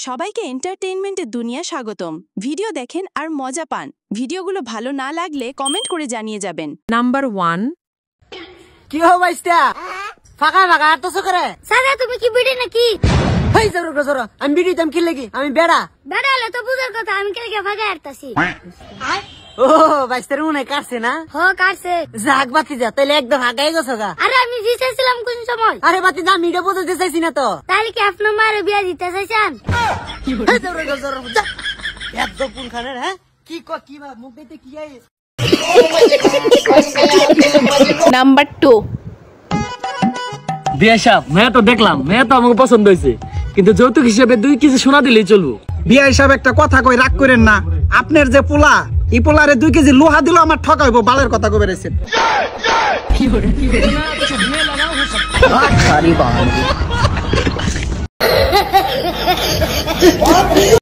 সবাইকে এন্টারটেইনমেন্টের দুনিয়া স্বাগতম। ভিডিও দেখেন আর মজা পান। ভিডিওগুলো ভালো না লাগলে কমেন্ট করে জানিয়ে যাবেন। নাম্বার 1। কি হো বাইস্তা ফাঁকা ফাঁকা আর তো করে সাদা তুমি কি বিড়ি নাকি? হেই জরুর গজর আমি বিড়ি দাম কি লাগি আমি বেড়া বেড়া হলে তো বুঝার কথা, আমি কেলে ফাঁকা হাঁটতাছি। ও বাইস্তার মনে কাটছে না? হ কাটছে। যাক বাতি যা তাহলে একদম ফাঁকাই গেছো গা। আরে আমি জিতেছিলাম কোন সময়? আরে বাতি না মিডিয়া বলতে চাইছি না তো। তাহলে কি আপনার মায়ের বিয়া দিতে চাইছেন? হেই জরুর গজর যা একদম কোন খানের হ্যাঁ কি কি মুখ দিতে কি আই। নাম্বার 2। বিয়া সাহেব মেয়ে তো দেখলাম, মেয়ে তো আমাকে পছন্দ হয়েছে, কিন্তু যৌতুক হিসেবে 2 কেজি সোনা দিলেই চলবো। বিয়া হিসাবে একটা কথা কই, রাগ করেন না। আপনার যে পোলা, এই পোলারে 2 কেজি লোহা দিল আমার ঠকাইবো, বালের কথা কবে রেছেন।